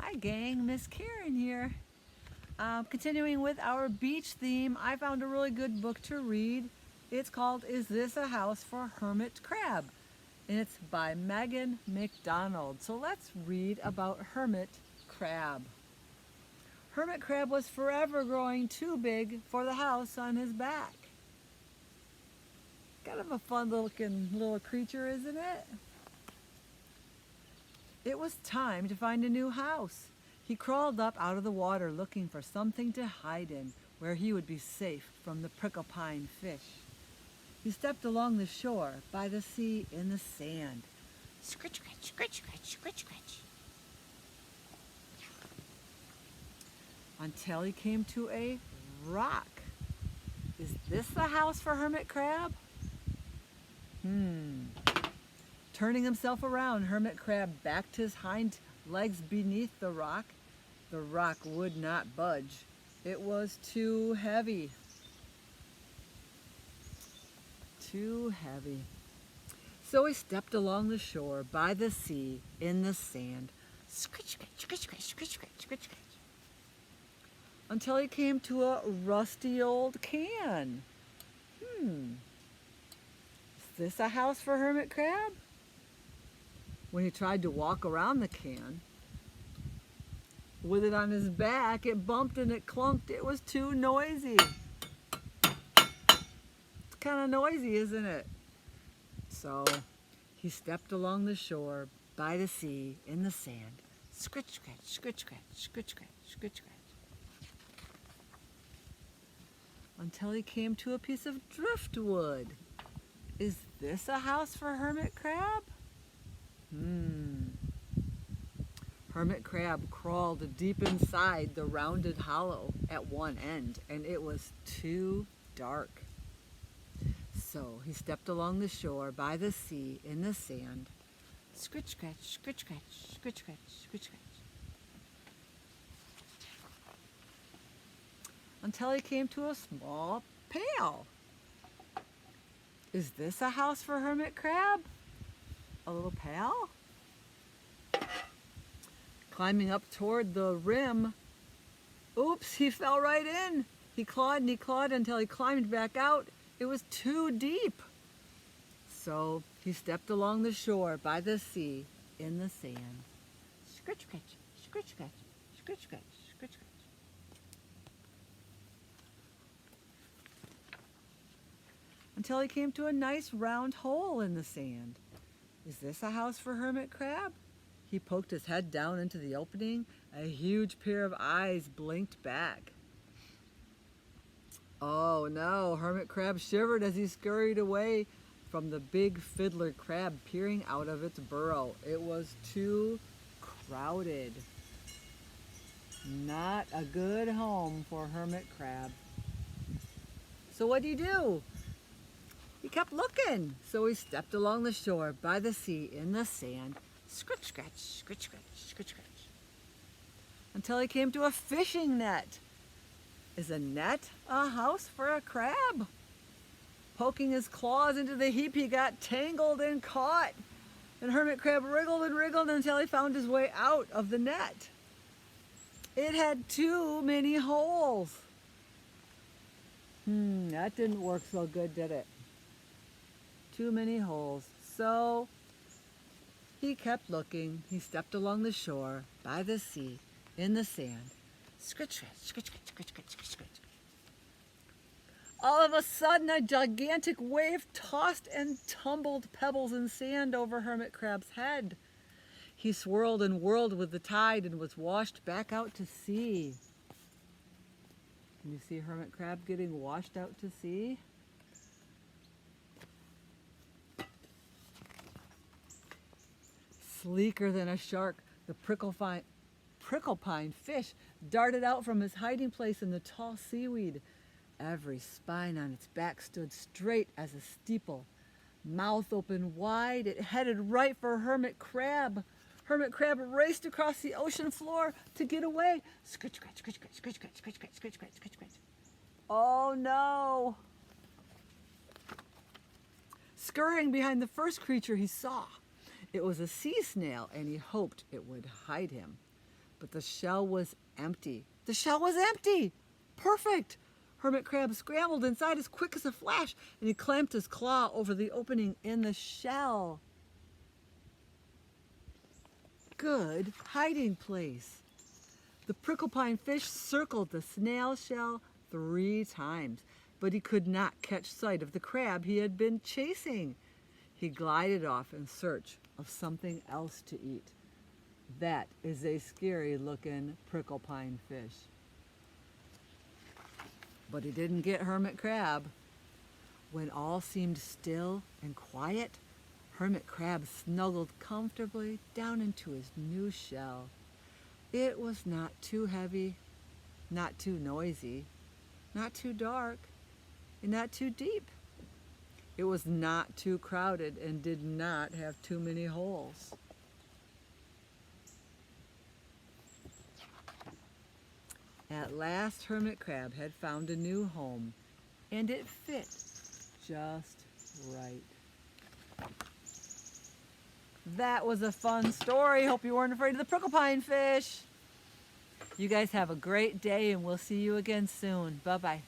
Hi gang, Miss Karen here. Continuing with our beach theme, I found a really good book to read. It's called Is This a House for Hermit Crab? And it's by Megan McDonald. So let's read about Hermit Crab. Hermit Crab was forever growing too big for the house on his back. Kind of a fun looking little creature, isn't it? It was time to find a new house. He crawled up out of the water looking for something to hide in where he would be safe from the pricklepine fish. He stepped along the shore, by the sea, in the sand. Scritch, scratch, scritch, scratch, scritch, scratch. Until he came to a rock. Is this the house for Hermit Crab? Turning himself around, Hermit Crab backed his hind legs beneath the rock. The rock would not budge. It was too heavy. Too heavy. So he stepped along the shore, by the sea, in the sand. Scritch, scratch, scritch, scratch, scritch, scratch, scritch, scratch. Until he came to a rusty old can. Is this a house for Hermit Crab? When he tried to walk around the can, with it on his back, it bumped and it clunked. It was too noisy. It's kind of noisy, isn't it? So he stepped along the shore, by the sea, in the sand. Scritch, scratch, scritch, scratch, scritch, scratch, scritch, scratch. Until he came to a piece of driftwood. Is this a house for Hermit Crab? Hermit Crab crawled deep inside the rounded hollow at one end, and it was too dark. So he stepped along the shore, by the sea, in the sand. Scritch, scratch, scritch, scratch, scritch, scratch, scritch, scratch. Until he came to a small pail. Is this a house for Hermit Crab? A little pail? Climbing up toward the rim. Oops, he fell right in. He clawed and he clawed until he climbed back out. It was too deep. So he stepped along the shore, by the sea, in the sand. Scritch, scratch, scritch, scratch, scritch, scratch, scritch, scratch. Until he came to a nice round hole in the sand. Is this a house for Hermit Crab? He poked his head down into the opening. A huge pair of eyes blinked back. Oh no, Hermit Crab shivered as he scurried away from the big fiddler crab peering out of its burrow. It was too crowded. Not a good home for Hermit Crab. So what do? He kept looking. So he stepped along the shore, by the sea, in the sand. Scritch, scratch, scritch, scratch, scritch, scratch. Until he came to a fishing net. Is a net a house for a crab? Poking his claws into the heap, he got tangled and caught. And Hermit Crab wriggled and wriggled until he found his way out of the net. It had too many holes. That didn't work so good, did it? Too many holes. So he kept looking. He stepped along the shore, by the sea, in the sand. Scritch, scratch, scritch, scratch, scritch, scratch, scritch, scratch. All of a sudden, a gigantic wave tossed and tumbled pebbles and sand over Hermit Crab's head. He swirled and whirled with the tide and was washed back out to sea. Can you see Hermit Crab getting washed out to sea? Sleeker than a shark, the pricklepine fish darted out from his hiding place in the tall seaweed. Every spine on its back stood straight as a steeple. Mouth open wide, it headed right for Hermit Crab. Hermit Crab raced across the ocean floor to get away. Scritch, scratch, scritch, scratch, scritch, scratch, scratch, scratch, scratch, scratch, scratch, scratch. Oh no! Scurrying behind the first creature he saw. It was a sea snail, and he hoped it would hide him. but the shell was empty. The shell was empty! Perfect! Hermit Crab scrambled inside as quick as a flash, and he clamped his claw over the opening in the shell. Good hiding place. The prickle-pine fish circled the snail shell 3 times, but he could not catch sight of the crab he had been chasing. He glided off in search of something else to eat. That is a scary-looking prickle-pine fish. But he didn't get Hermit Crab. When all seemed still and quiet, Hermit Crab snuggled comfortably down into his new shell. It was not too heavy, not too noisy, not too dark, and not too deep. It was not too crowded and did not have too many holes. At last, Hermit Crab had found a new home, and it fit just right. That was a fun story. Hope you weren't afraid of the prickle-pine fish. You guys have a great day, and we'll see you again soon. Bye-bye.